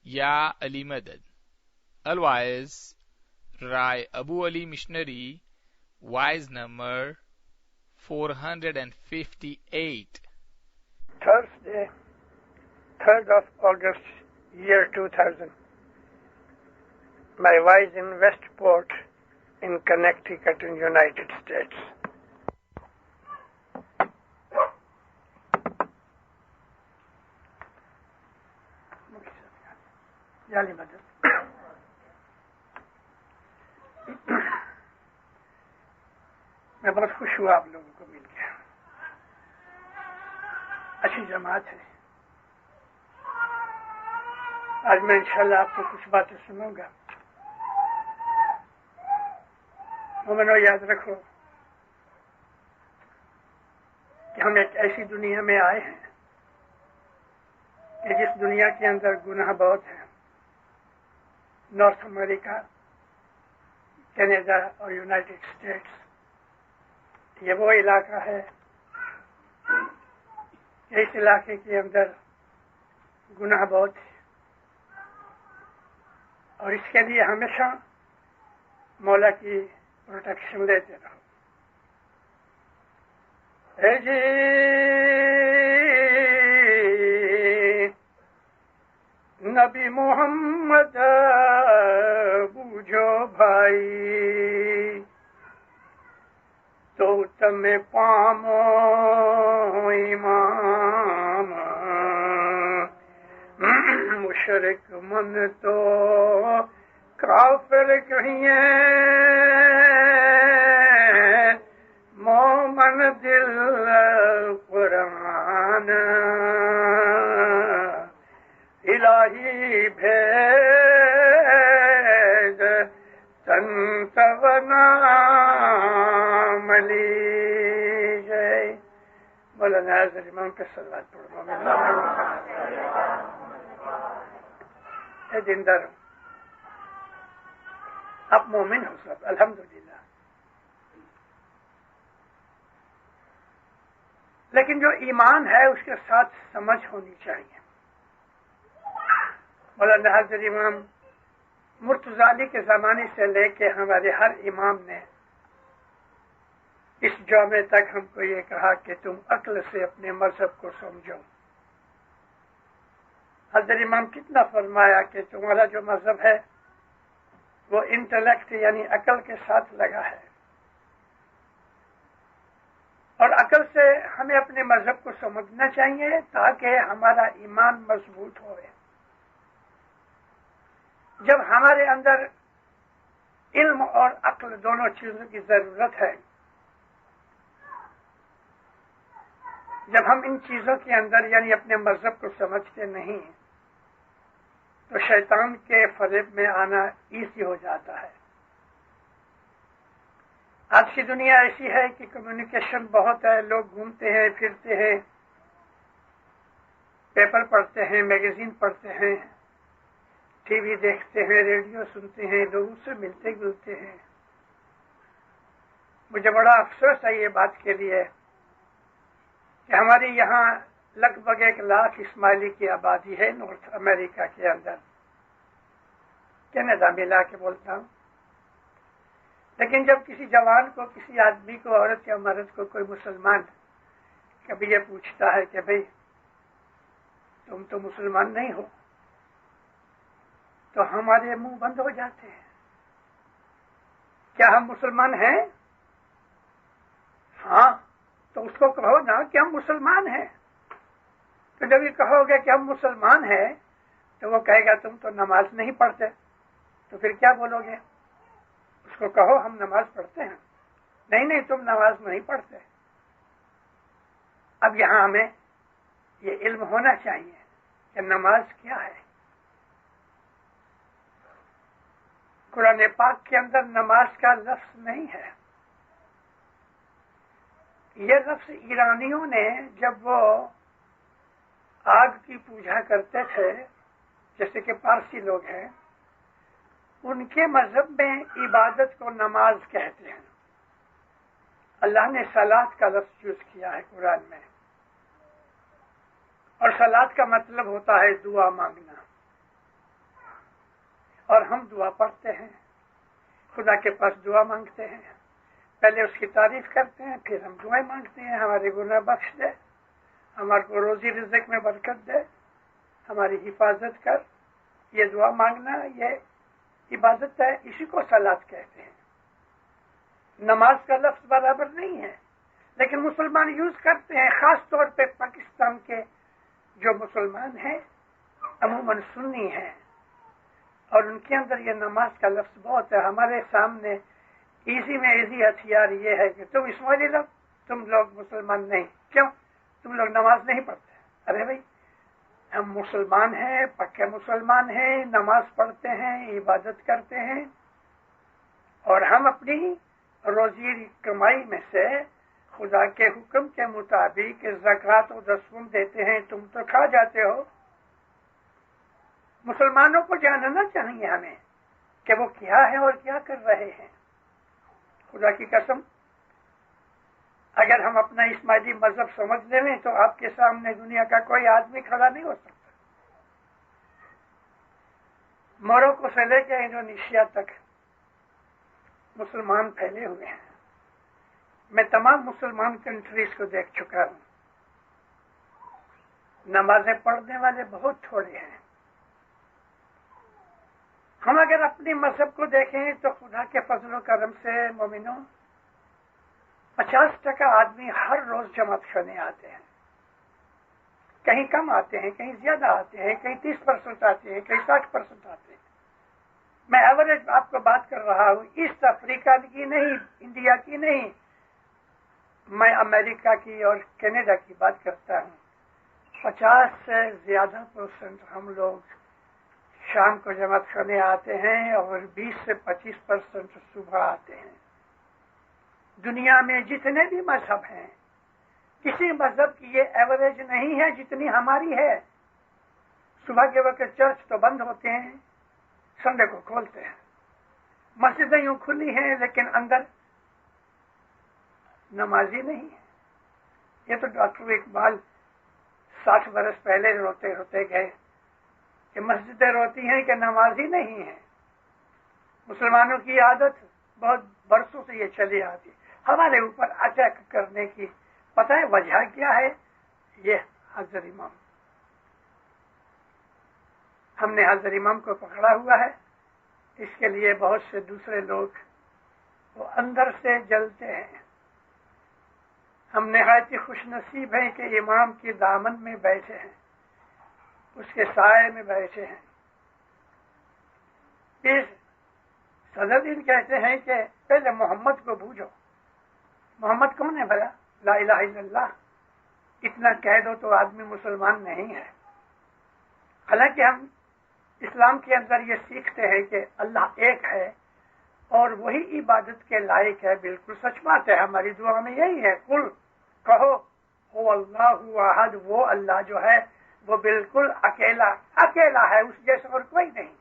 Ya Ali Madad. Otherwise, Rai Abu Ali Missionary, wise number 458. Thursday, 3rd of August, year 2000. My wife in Westport in Connecticut in United States. جعلی مدد. میں بہت خوش ہوا آپ لوگوں کو مل کے. اچھی جماعت ہے. آج میں انشاءاللہ آپ کو کچھ باتیں سنوں گا. مومنو یاد رکھو کہ ہم ایک ایسی دنیا میں آئے ہیں کہ جس دنیا کے اندر گناہ بہت ہیں. نارتھ امریکہ، کینیڈا اور یونائٹڈ اسٹیٹس، یہ وہ علاقہ ہے کہ اس علاقے کے اندر گناہ بہت ہے، اور اس کے لیے ہمیشہ مولا کی پروٹیکشن لیتے رہو. اے جی نبی محمد بوجھو بھائی، تو تمہیں پامو امام، مشرک من تو کافر کہیے، مومن دل قرآن، الہی بھید تنتونا ملی جائے. مولانا حضرت امام کے صلوات پڑھو. اے دیندار، آپ مومن ہو سب الحمدللہ، لیکن جو ایمان ہے اس کے ساتھ سمجھ ہونی چاہیے. مولانا حضرت امام مرتضی علی کے زمانے سے لے کے ہمارے ہر امام نے اس جامع تک ہم کو یہ کہا کہ تم عقل سے اپنے مذہب کو سمجھو. حضرت امام کتنا فرمایا کہ تمہارا جو مذہب ہے وہ انٹلیکٹ یعنی عقل کے ساتھ لگا ہے، اور عقل سے ہمیں اپنے مذہب کو سمجھنا چاہیے تاکہ ہمارا ایمان مضبوط ہوئے. جب ہمارے اندر علم اور عقل دونوں چیزوں کی ضرورت ہے، جب ہم ان چیزوں کے اندر یعنی اپنے مذہب کو سمجھتے نہیں تو شیطان کے فریب میں آنا ایزی ہو جاتا ہے. آج کی دنیا ایسی ہے کہ کمیونیکیشن بہت ہے، لوگ گھومتے ہیں پھرتے ہیں، پیپر پڑھتے ہیں، میگزین پڑھتے ہیں، ٹی وی دیکھتے ہیں، ریڈیو سنتے ہیں، لوگوں سے ملتے جلتے ہیں. مجھے بڑا افسوس ہے یہ بات کے لیے کہ ہماری یہاں لگ بھگ 1,00,000 اسماعیلی کی آبادی ہے نارتھ امریکہ کے اندر، کینیڈا ملا کے بولتا ہوں. لیکن جب کسی جوان کو، کسی آدمی کو، عورت یا مرد کو کوئی مسلمان کبھی یہ پوچھتا ہے کہ بھئی تم تو مسلمان نہیں ہو، تو ہمارے منہ بند ہو جاتے ہیں. کیا ہم مسلمان ہیں؟ ہاں، تو اس کو کہو نا کہ ہم مسلمان ہیں. تو جب یہ کہو گے کہ ہم مسلمان ہیں تو وہ کہے گا تم تو نماز نہیں پڑھتے. تو پھر کیا بولو گے؟ اس کو کہو ہم نماز پڑھتے ہیں. نہیں تم نماز نہیں پڑھتے. اب یہاں ہمیں یہ علم ہونا چاہیے کہ نماز کیا ہے. قرآن پاک کے اندر نماز کا لفظ نہیں ہے. یہ لفظ ایرانیوں نے جب وہ آگ کی پوجا کرتے تھے، جیسے کہ پارسی لوگ ہیں، ان کے مذہب میں عبادت کو نماز کہتے ہیں. اللہ نے صلاۃ کا لفظ یوز کیا ہے قرآن میں، اور صلاۃ کا مطلب ہوتا ہے دعا مانگنا. اور ہم دعا پڑھتے ہیں، خدا کے پاس دعا مانگتے ہیں، پہلے اس کی تعریف کرتے ہیں، پھر ہم دعائیں مانگتے ہیں ہمارے گناہ بخش دے، ہمارے کو روزی رزق میں برکت دے، ہماری حفاظت کر۔ یہ دعا مانگنا یہ عبادت ہے، اسی کو صلاۃ کہتے ہیں۔ نماز کا لفظ برابر نہیں ہے، لیکن مسلمان یوز کرتے ہیں، خاص طور پہ پاکستان کے جو مسلمان ہیں عموماً سنی ہیں، اور ان کے اندر یہ نماز کا لفظ بہت ہے۔ ہمارے سامنے ایزی میں ایزی ہتھیار یہ ہے کہ تم اسماعیلی لوگ، تم لوگ مسلمان نہیں، کیوں تم لوگ نماز نہیں پڑھتے؟ ارے بھائی، ہم مسلمان ہیں، پکے مسلمان ہیں، نماز پڑھتے ہیں، عبادت کرتے ہیں، اور ہم اپنی روزی کمائی میں سے خدا کے حکم کے مطابق زکوٰۃ و رسوم دیتے ہیں۔ تم تو کھا جاتے ہو۔ مسلمانوں کو جاننا چاہیے ہمیں کہ وہ کیا ہے اور کیا کر رہے ہیں۔ خدا کی قسم، اگر ہم اپنا اسماعیلی مذہب سمجھ لیں تو آپ کے سامنے دنیا کا کوئی آدمی کھڑا نہیں ہو سکتا۔ موروکو سے لے کے انڈونیشیا تک مسلمان پھیلے ہوئے ہیں۔ میں تمام مسلمان کنٹریز کو دیکھ چکا ہوں۔ نمازیں پڑھنے والے بہت تھوڑے ہیں۔ ہم اگر اپنے مذہب کو دیکھیں تو خدا کے فضل و کرم سے مومنوں 50% آدمی ہر روز جماعت کرنے آتے ہیں، کہیں کم آتے ہیں، کہیں زیادہ آتے ہیں، کہیں 30% آتے ہیں، کہیں 60% آتے ہیں۔ میں ایوریج آپ کو بات کر رہا ہوں، ایسٹ افریقہ کی نہیں، انڈیا کی نہیں، میں امریکہ کی اور کینیڈا کی بات کرتا ہوں۔ 50 سے زیادہ % ہم لوگ شام کو جماعت کرنے آتے ہیں، اور 20 سے 25% صبح آتے ہیں۔ دنیا میں جتنے بھی مذہب ہیں، کسی مذہب کی یہ ایوریج نہیں ہے جتنی ہماری ہے۔ صبح کے وقت چرچ تو بند ہوتے ہیں، سنڈے کو کھولتے ہیں، مسجدیں یوں کھلی ہیں لیکن اندر نمازی نہیں ہے۔ یہ تو ڈاکٹر اقبال 60 برس پہلے روتے روتے گئے کہ مسجدیں روتی ہیں کہ نمازی نہیں ہے۔ مسلمانوں کی عادت بہت برسوں سے یہ چلی آتی، ہمارے اوپر اٹیک کرنے کی۔ پتہ ہے وجہ کیا ہے؟ یہ حضرت امام، ہم نے حضرت امام کو پکڑا ہوا ہے، اس کے لیے بہت سے دوسرے لوگ وہ اندر سے جلتے ہیں۔ ہم نہایت ہی خوش نصیب ہیں کہ امام کی دامن میں بیٹھے ہیں، اس کے سائے میں بیٹھے ہیں۔ پھر صدر دین کہتے ہیں کہ پہلے محمد کو بوجھو۔ محمد کون ہے بھلا؟ لا الہ الا اللہ۔ اتنا کہہ دو تو آدمی مسلمان نہیں ہے۔ حالانکہ ہم اسلام کے اندر یہ سیکھتے ہیں کہ اللہ ایک ہے اور وہی عبادت کے لائق ہے۔ بالکل سچ بات ہے، ہماری دعا میں یہی ہے، قل کہو هو اللہ احد، وہ اللہ جو ہے وہ بالکل اکیلا ہے، اس جیسا اور کوئی نہیں۔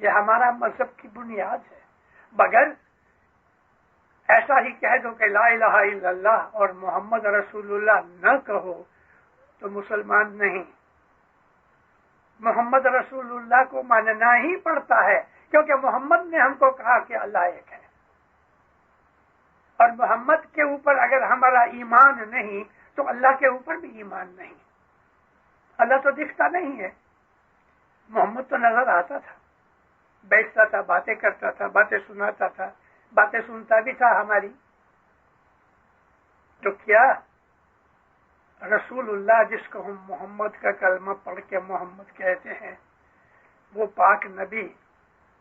یہ ہمارا مذہب کی بنیاد ہے۔ بغیر ایسا ہی کہہ دو کہ لا الہ الا اللہ اور محمد رسول اللہ نہ کہو تو مسلمان نہیں۔ محمد رسول اللہ کو ماننا ہی پڑتا ہے، کیونکہ محمد نے ہم کو کہا کہ اللہ ایک ہے، اور محمد کے اوپر اگر ہمارا ایمان نہیں تو اللہ کے اوپر بھی ایمان نہیں۔ اللہ تو دکھتا نہیں ہے، محمد تو نظر آتا تھا، بیٹھتا تھا، باتیں کرتا تھا، باتیں سناتا تھا، باتیں سنتا بھی تھا ہماری۔ تو کیا رسول اللہ جس کو ہم محمد کا کلمہ پڑھ کے محمد کہتے ہیں، وہ پاک نبی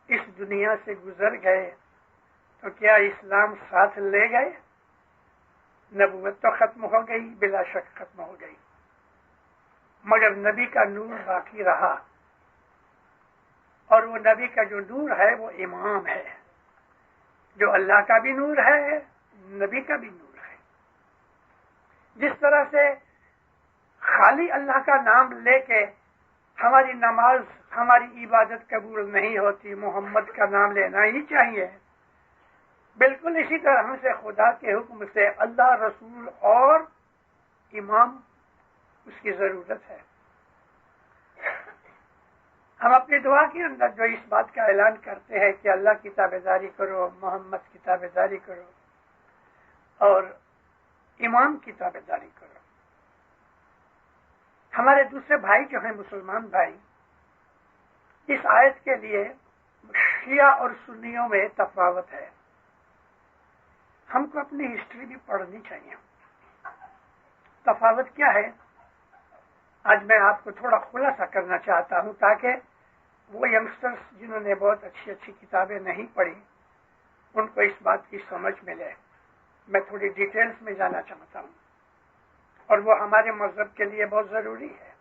اس دنیا سے گزر گئے تو کیا اسلام ساتھ لے گئے؟ نبوت تو ختم ہو گئی، بلا شک ختم ہو گئی، مگر نبی کا نور باقی رہا، اور وہ نبی کا جو نور ہے وہ امام ہے، جو اللہ کا بھی نور ہے، نبی کا بھی نور ہے۔ جس طرح سے خالی اللہ کا نام لے کے ہماری نماز، ہماری عبادت قبول نہیں ہوتی، محمد کا نام لینا ہی چاہیے، بالکل اسی طرح سے خدا کے حکم سے اللہ، رسول اور امام اس کی ضرورت ہے۔ ہم اپنی دعا کے اندر جو اس بات کا اعلان کرتے ہیں کہ اللہ کی تابعداری کرو، محمد کی تابعداری کرو اور امام کی تابعداری کرو، ہمارے دوسرے بھائی جو ہیں مسلمان بھائی، اس آیت کے لیے شیعہ اور سنیوں میں تفاوت ہے. ہم کو اپنی ہسٹری بھی پڑھنی چاہیے. تفاوت کیا ہے؟ آج میں آپ کو تھوڑا خلاصہ کرنا چاہتا ہوں تاکہ وہ ینگسٹرز جنہوں نے بہت اچھی اچھی کتابیں نہیں پڑھی ان کو اس بات کی سمجھ ملے. میں تھوڑی ڈیٹیلز میں جانا چاہتا ہوں اور وہ ہمارے مذہب کے لیے بہت ضروری ہے.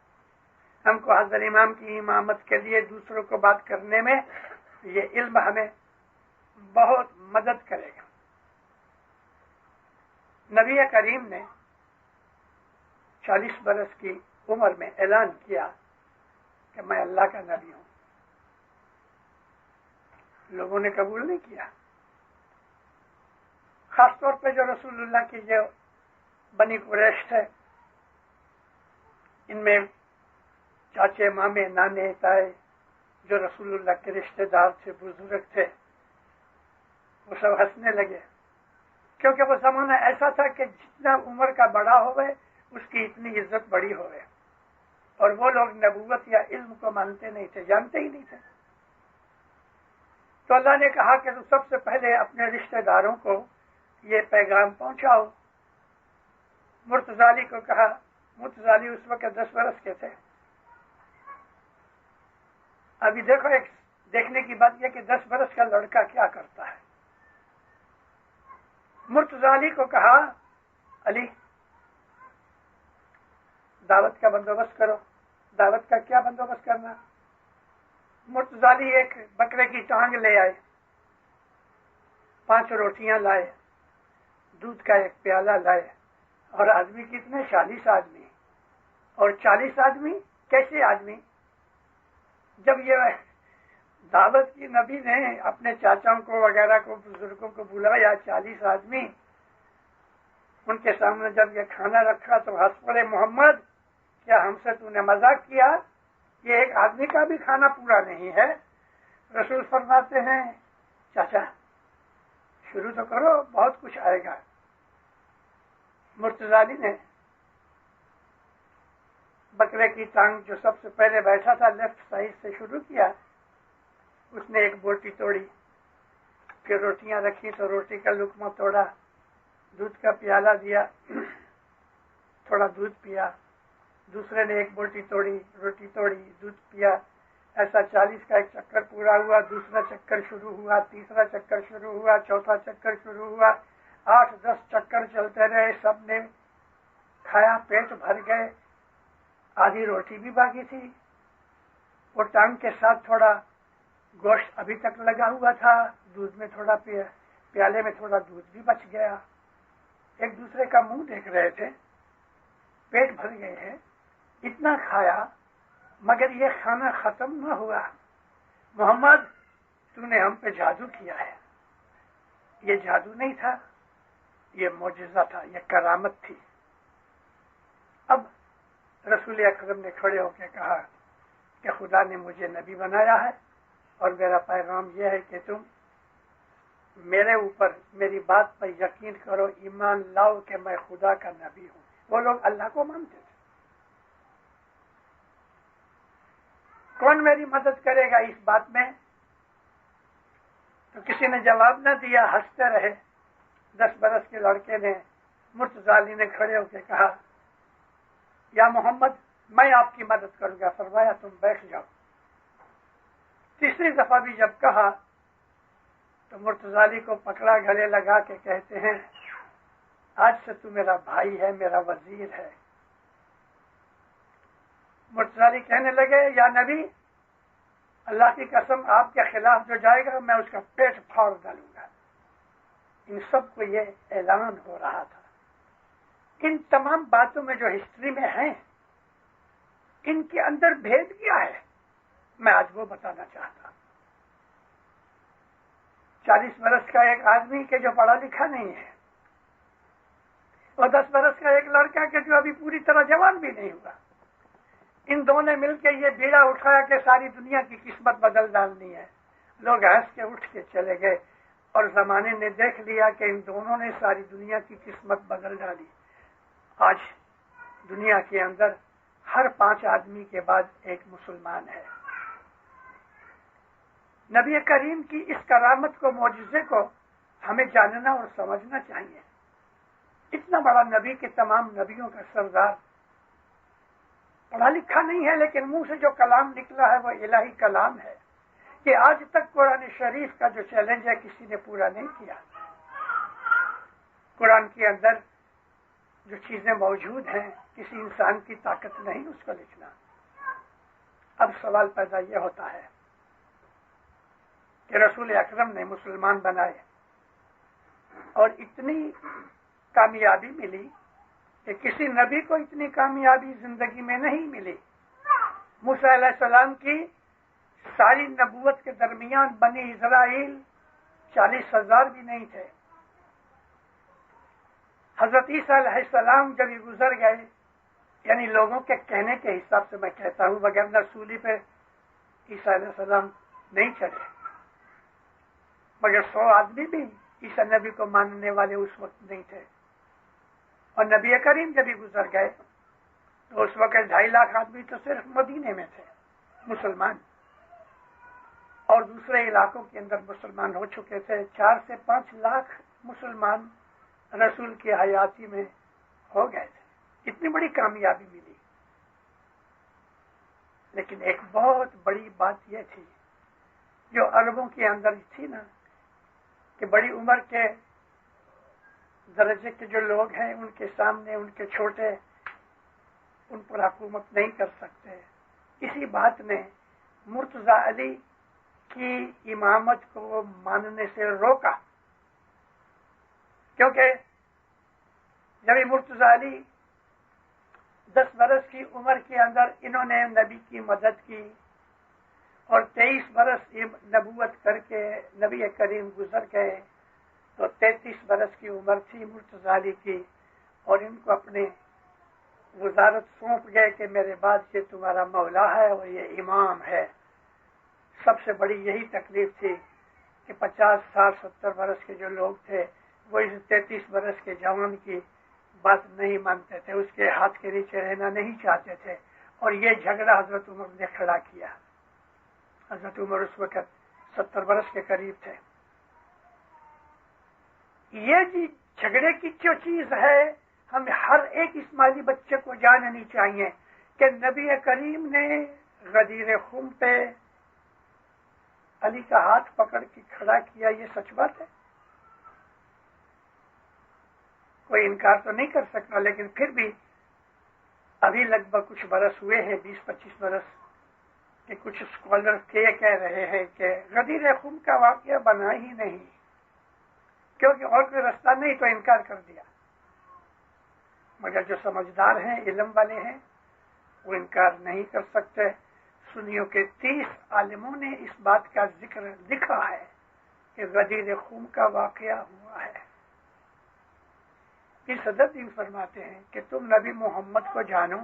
ہم کو حضرت امام کی امامت کے لیے دوسروں کو بات کرنے میں یہ علم ہمیں بہت مدد کرے گا. نبی کریم نے 40 برس کی عمر میں اعلان کیا کہ میں اللہ کا نبی ہوں. لوگوں نے قبول نہیں کیا. خاص طور پہ جو رسول اللہ کی جو بنی قریش تھے، ان میں چاچے، مامے، نانے، تائے جو رسول اللہ کے رشتہ دار تھے، بزرگ تھے، وہ سب ہنسنے لگے، کیونکہ وہ زمانہ ایسا تھا کہ جتنا عمر کا بڑا ہوئے اس کی اتنی عزت بڑی ہوئے، اور وہ لوگ نبوت یا علم کو مانتے نہیں تھے، جانتے ہی نہیں تھے. تو اللہ نے کہا کہ سب سے پہلے اپنے رشتہ داروں کو یہ پیغام پہنچاؤ. مرتضی کو کہا. مرتضی اس وقت 10 برس کے تھے. ابھی دیکھو، ایک دیکھنے کی بات یہ کہ 10 برس کا لڑکا کیا کرتا ہے. مرتضی کو کہا علی دعوت کا بندوبست کرو. دعوت کا کیا بندوبست کرنا؟ مرتضی ایک بکرے کی ٹانگ لے آئے، 5 روٹیاں لائے، دودھ کا ایک پیالہ لائے، اور آدمی کتنے؟ 40 آدمی. اور 40 آدمی کیسے آدمی؟ جب یہ دعوت کی نبی نے اپنے چاچاؤں کو وغیرہ کو، بزرگوں کو بلایا، 40 آدمی ان کے سامنے جب یہ کھانا رکھا تو ہنس پڑے. محمد کیا ہم سے تو نے مذاق کیا؟ یہ ایک آدمی کا بھی کھانا پورا نہیں ہے. رسول فرماتے ہیں چاچا شروع تو کرو، بہت کچھ آئے گا. مرتضی نے بکرے کی ٹانگ جو سب سے پہلے بیٹھا تھا لیفٹ سائڈ سے شروع کیا. اس نے ایک بوٹی توڑی، پھر روٹیاں رکھی تو روٹی کا لقمہ توڑا، دودھ کا پیالہ دیا، تھوڑا دودھ پیا. دوسرے نے ایک بوٹی توڑی، روٹی توڑی، دودھ پیا. ایسا 40 کا ایک چکر پورا ہوا. دوسرا چکر شروع ہوا، تیسرا چکر شروع ہوا، چوتھا چکر شروع ہوا. 8-10 چکر چلتے رہے. سب نے کھایا، پیٹ بھر گئے. آدھی روٹی بھی باقی تھی. وہ ٹانگ کے ساتھ تھوڑا گوشت ابھی تک لگا ہوا تھا. دودھ میں تھوڑا پیالے میں تھوڑا دودھ بھی بچ گیا. ایک دوسرے کا منہ دیکھ رہے تھے. پیٹ بھر گئے ہیں. اتنا کھایا مگر یہ کھانا ختم نہ ہوا. محمد تو نے ہم پہ جادو کیا ہے. یہ جادو نہیں تھا، یہ معجزہ تھا، یہ کرامت تھی. اب رسول اکرم نے کھڑے ہو کے کہا کہ خدا نے مجھے نبی بنایا ہے اور میرا پیغام یہ ہے کہ تم میرے اوپر، میری بات پر یقین کرو، ایمان لاؤ کہ میں خدا کا نبی ہوں. وہ لوگ اللہ کو مانتے تھے. کون میری مدد کرے گا اس بات میں؟ تو کسی نے جواب نہ دیا، ہنستے رہے. 10 برس کے لڑکے نے، مرتضی نے کھڑے ہو کے کہا یا محمد میں آپ کی مدد کروں گا. فرمایا تم بیٹھ جاؤ. تیسری دفعہ بھی جب کہا تو مرتضی کو پکڑا، گلے لگا کے کہتے ہیں آج سے تو میرا بھائی ہے، میرا وزیر ہے. مرتضی کہنے لگے یا نبی اللہ کی قسم آپ کے خلاف جو جائے گا میں اس کا پیٹ پھاڑ ڈالوں گا. ان سب کو یہ اعلان ہو رہا تھا. ان تمام باتوں میں جو ہسٹری میں ہیں ان کے اندر بھید کیا ہے میں آج وہ بتانا چاہتا ہوں. 40 برس کا ایک آدمی کہ جو پڑھا لکھا نہیں ہے، اور 10 برس کا ایک لڑکا کہ جو ابھی پوری طرح جوان بھی نہیں ہوا. ان دونوں نے مل کے یہ بیڑا اٹھایا کہ ساری دنیا کی قسمت بدل ڈالنی ہے. لوگ ہنس کے اٹھ کے چلے گئے اور زمانے نے دیکھ لیا کہ ان دونوں نے ساری دنیا کی قسمت بدل ڈالی. آج دنیا کے اندر ہر 5 آدمی کے بعد ایک مسلمان ہے. نبی کریم کی اس کرامت کو، معجزے کو ہمیں جاننا اور سمجھنا چاہیے. اتنا بڑا نبی کہ تمام نبیوں کا سردار، پڑھا لکھا نہیں ہے لیکن منہ سے جو کلام نکلا ہے وہ الہی کلام ہے کہ آج تک قرآن شریف کا جو چیلنج ہے کسی نے پورا نہیں کیا. قرآن کے اندر جو چیزیں موجود ہیں کسی انسان کی طاقت نہیں اس کو لکھنا. اب سوال پیدا یہ ہوتا ہے کہ رسول اکرم نے مسلمان بنائے اور اتنی کامیابی ملی کہ کسی نبی کو اتنی کامیابی زندگی میں نہیں ملی. موسیٰ علیہ السلام کی ساری نبوت کے درمیان بنی اسرائیل 40,000 بھی نہیں تھے. حضرت عیسیٰ علیہ السلام جب یہ گزر گئے، یعنی لوگوں کے کہنے کے حساب سے میں کہتا ہوں، بغیر رسولی پہ عیسیٰ علیہ السلام نہیں چڑھے، مگر 100 آدمی بھی عیسیٰ نبی کو ماننے والے اس وقت نہیں تھے. اور نبی کریم جب یہ گزر گئے تو اس وقت 2.5 لاکھ آدمی تو صرف مدینے میں تھے مسلمان، اور دوسرے علاقوں کے اندر مسلمان ہو چکے تھے. 4 سے 5 لاکھ مسلمان رسول کی حیاتی میں ہو گئے تھے. اتنی بڑی کامیابی ملی. لیکن ایک بہت بڑی بات یہ تھی جو عربوں کے اندر تھی نا، کہ بڑی عمر کے درجے کے جو لوگ ہیں ان کے سامنے ان کے چھوٹے ان پر حکومت نہیں کر سکتے. اسی بات نے مرتضی علی کی امامت کو ماننے سے روکا، کیونکہ جب مرتضی علی 10 برس کی عمر کے اندر انہوں نے نبی کی مدد کی اور 23 برس نبوت کر کے نبی کریم گزر گئے، تو 33 برس کی عمر تھی مرتضی علی کی، اور ان کو اپنے وزارت سونپ گئے کہ میرے بعد یہ تمہارا مولا ہے اور یہ امام ہے. سب سے بڑی یہی تکلیف تھی کہ 50 60 70 برس کے جو لوگ تھے وہ اس 33 برس کے جوان کی بات نہیں مانتے تھے، اس کے ہاتھ کے نیچے رہنا نہیں چاہتے تھے. اور یہ جھگڑا حضرت عمر نے کھڑا کیا. حضرت عمر اس وقت 70 برس کے قریب تھے. یہ جی جھگڑے کی جو چیز ہے ہمیں ہر ایک اسماعیلی بچے کو جاننی چاہیے کہ نبی کریم نے غدیر خم پہ علی کا ہاتھ پکڑ کے کھڑا کیا. یہ سچ بات ہے، کوئی انکار تو نہیں کر سکتا. لیکن پھر بھی ابھی لگ بھگ کچھ برس ہوئے ہیں، 20-25 برس، کہ کچھ اسکالر کہہ رہے ہیں کہ غدیر خم کا واقعہ بنا ہی نہیں، کیونکہ اور کوئی رستہ نہیں تو انکار کر دیا. مگر جو سمجھدار ہیں، علم والے ہیں، وہ انکار نہیں کر سکتے. سنیوں کے 30 عالموں نے اس بات کا ذکر لکھا ہے کہ غدیر خم کا واقعہ ہوا ہے. یہ صدر دین فرماتے ہیں کہ تم نبی محمد کو جانو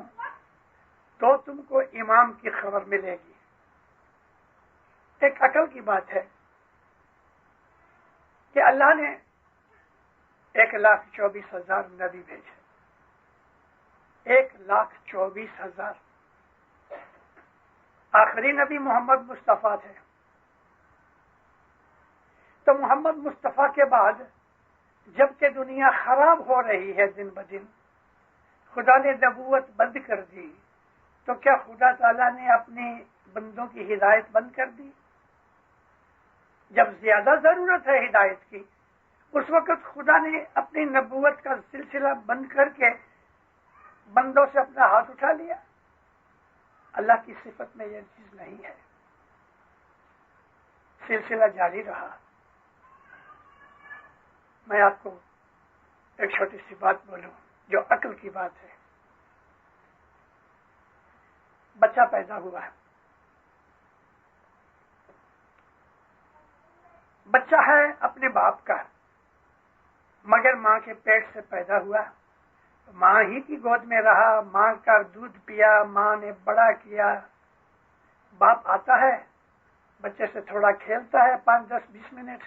تو تم کو امام کی خبر ملے گی. ایک عقل کی بات ہے کہ اللہ نے 1,24,000 نبی بھیجے. 1,24,000. آخری نبی محمد مصطفیٰ تھے. تو محمد مصطفیٰ کے بعد جبکہ دنیا خراب ہو رہی ہے دن بدن، خدا نے نبوت بند کر دی، تو کیا خدا تعالیٰ نے اپنے بندوں کی ہدایت بند کر دی؟ جب زیادہ ضرورت ہے ہدایت کی اس وقت خدا نے اپنی نبوت کا سلسلہ بند کر کے بندوں سے اپنا ہاتھ اٹھا لیا؟ اللہ کی صفت میں یہ چیز نہیں ہے. سلسلہ جاری رہا. میں آپ کو ایک چھوٹی سی بات بولوں جو عقل کی بات ہے. بچہ پیدا ہوا ہے، بچہ ہے اپنے باپ کا، مگر ماں کے پیٹ سے پیدا ہوا ماں ہی کی گود میں رہا، ماں کا دودھ پیا، ماں نے بڑا کیا. باپ آتا ہے، بچے سے تھوڑا کھیلتا ہے 5 10 20 منٹ،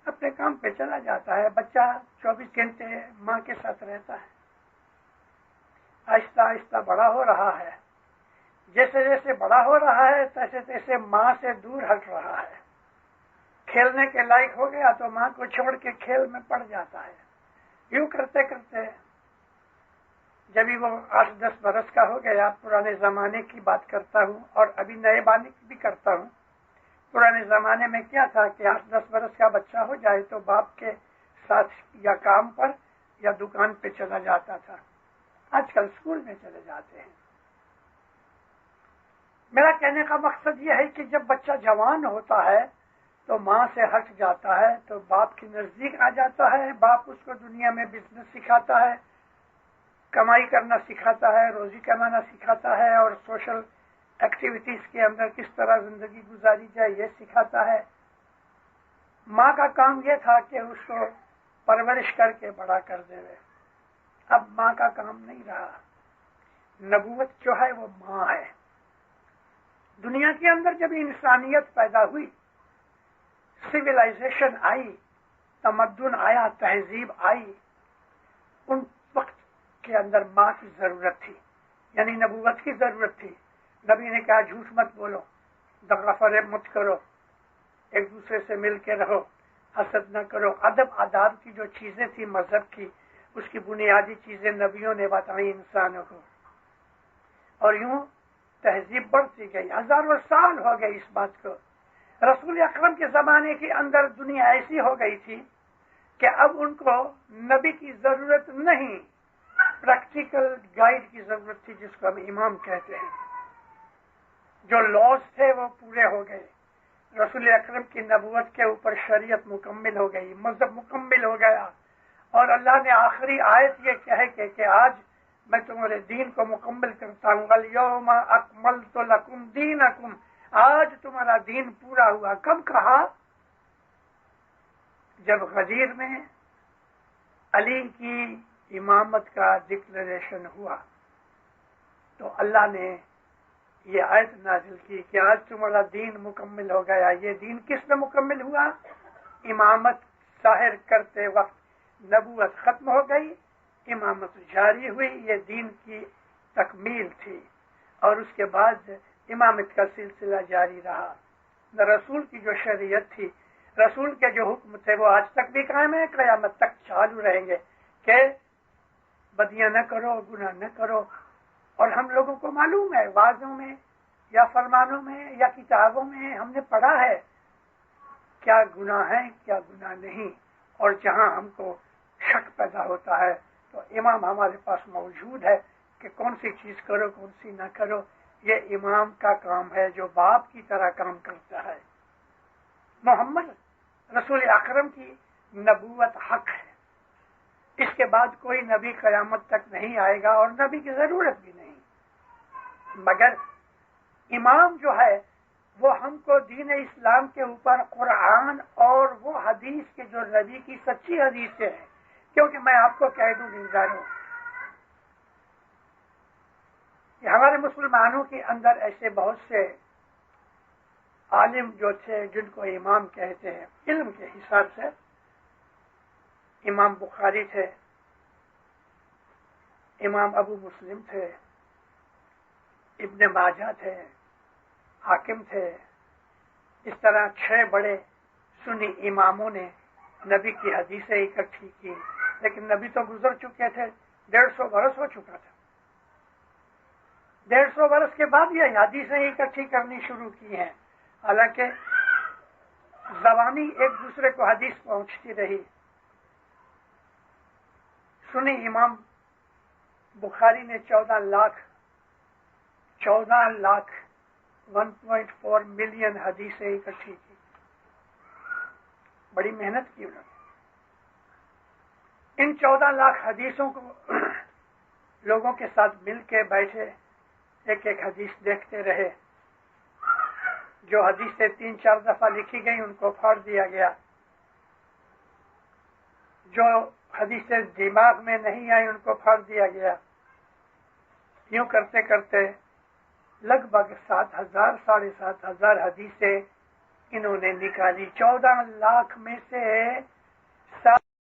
اپنے کام پہ چلا جاتا ہے. بچہ 24 گھنٹے ماں کے ساتھ رہتا ہے. آہستہ آہستہ بڑا ہو رہا ہے. جیسے جیسے بڑا ہو رہا ہے تیسے تیسے ماں سے دور ہٹ رہا ہے. کھیلنے کے لائق ہو گیا تو ماں کو چھوڑ کے کھیل میں پڑ جاتا ہے. یوں کرتے کرتے جبھی وہ 8 10 برس کا ہو گیا، پرانے زمانے کی بات کرتا ہوں اور ابھی نئے بانے کی بھی کرتا ہوں. پرانے زمانے میں کیا تھا کہ 8 10 برس کا بچہ ہو جائے تو باپ کے ساتھ یا کام پر یا دکان پہ چلا جاتا تھا. آج کل اسکول میں چلے جاتے ہیں. میرا کہنے کا مقصد یہ ہے کہ جب بچہ جوان ہوتا ہے تو ماں سے ہٹ جاتا ہے تو باپ کے نزدیک آ جاتا ہے. باپ اس کو دنیا میں بزنس سکھاتا ہے، کمائی کرنا سکھاتا ہے، روزی کمانا سکھاتا ہے، اور سوشل ایکٹیویٹیز کے اندر کس طرح زندگی گزاری جائے یہ سکھاتا ہے. ماں کا کام یہ تھا کہ اس کو پرورش کر کے بڑا کر دے. اب ماں کا کام نہیں رہا. نبوت جو ہے وہ ماں ہے. دنیا کے اندر جب انسانیت پیدا ہوئی، سویلائزیشن آئی، تمدن آیا، تہذیب آئی، ان وقت کے اندر ماں کی ضرورت تھی، یعنی نبوت کی ضرورت تھی. نبی نے کہا جھوٹ مت بولو، دغا فریب مت کرو، ایک دوسرے سے مل کے رہو، حسد نہ کرو. ادب آداب کی جو چیزیں تھی مذہب کی، اس کی بنیادی چیزیں نبیوں نے بتائی انسانوں کو. اور یوں تہذیب بڑھتی گئی. ہزاروں سال ہو گئے اس بات کو. رسول اکرم کے زمانے کے اندر دنیا ایسی ہو گئی تھی کہ اب ان کو نبی کی ضرورت نہیں، پریکٹیکل گائیڈ کی ضرورت تھی، جس کو ہم امام کہتے ہیں. جو لاز تھے وہ پورے ہو گئے. رسول اکرم کی نبوت کے اوپر شریعت مکمل ہو گئی، مذہب مکمل ہو گیا. اور اللہ نے آخری آیت یہ کہے کہ آج میں تمہارے دین کو مکمل کرتا ہوں. الیوم اکملت لکم دینکم، آج تمہارا دین پورا ہوا. کب کہا؟ جب غدیر میں علی کی امامت کا ڈکلریشن ہوا تو اللہ نے یہ آیت نازل کی کہ آج تمہارا دین مکمل ہو گیا. یہ دین کس میں مکمل ہوا؟ امامت ظاہر کرتے وقت نبوت ختم ہو گئی، امامت جاری ہوئی. یہ دین کی تکمیل تھی. اور اس کے بعد امامت کا سلسلہ جاری رہا. رسول کی جو شریعت تھی، رسول کے جو حکم تھے، وہ آج تک بھی قائم ہے، قیامت تک چالو رہیں گے کہ بدیاں نہ کرو، گناہ نہ کرو. اور ہم لوگوں کو معلوم ہے، واعظوں میں یا فرمانوں میں یا کتابوں میں ہم نے پڑھا ہے کیا گناہ ہے کیا گناہ نہیں. اور جہاں ہم کو شک پیدا ہوتا ہے تو امام ہمارے پاس موجود ہے کہ کون سی چیز کرو کون سی نہ کرو. یہ امام کا کام ہے جو باپ کی طرح کام کرتا ہے. محمد رسول اکرم کی نبوت حق ہے. اس کے بعد کوئی نبی قیامت تک نہیں آئے گا اور نبی کی ضرورت بھی نہیں. مگر امام جو ہے وہ ہم کو دین اسلام کے اوپر قرآن اور وہ حدیث کے جو نبی کی سچی حدیث ہے. کیونکہ میں آپ کو کہہ دوں گزاروں کہ ہمارے مسلمانوں کے اندر ایسے بہت سے عالم جو تھے جن کو امام کہتے ہیں علم کے حساب سے. امام بخاری تھے، امام ابو مسلم تھے، ابن ماجہ تھے، حاکم تھے. اس طرح 6 بڑے سنی اماموں نے نبی کی حدیثیں اکٹھی کی. لیکن نبی تو گزر چکے تھے، 150 برس ہو چکا تھا. 150 برس کے بعد یہ حدیثیں اکٹھی کرنی شروع کی ہیں. حالانکہ زبانی ایک دوسرے کو حدیث پہنچتی رہی. سنی امام بخاری نے 14 لاکھ 1.4 ملین حدیثیں اکٹھی کی. بڑی محنت کی انہوں نے. ان 14 لاکھ حدیثوں کو لوگوں کے ساتھ مل کے بیٹھے، ایک ایک حدیث دیکھتے رہے. جو حدیثیں 3-4 دفعہ لکھی گئی ان کو پھاڑ دیا گیا. جو حدیثیں دماغ میں نہیں آئی، ان کو پھاڑ دیا گیا. یوں کرتے کرتے لگ بھگ 7,000 ساڑھے 7,000 حدیثیں انہوں نے نکالی. 14 لاکھ میں سے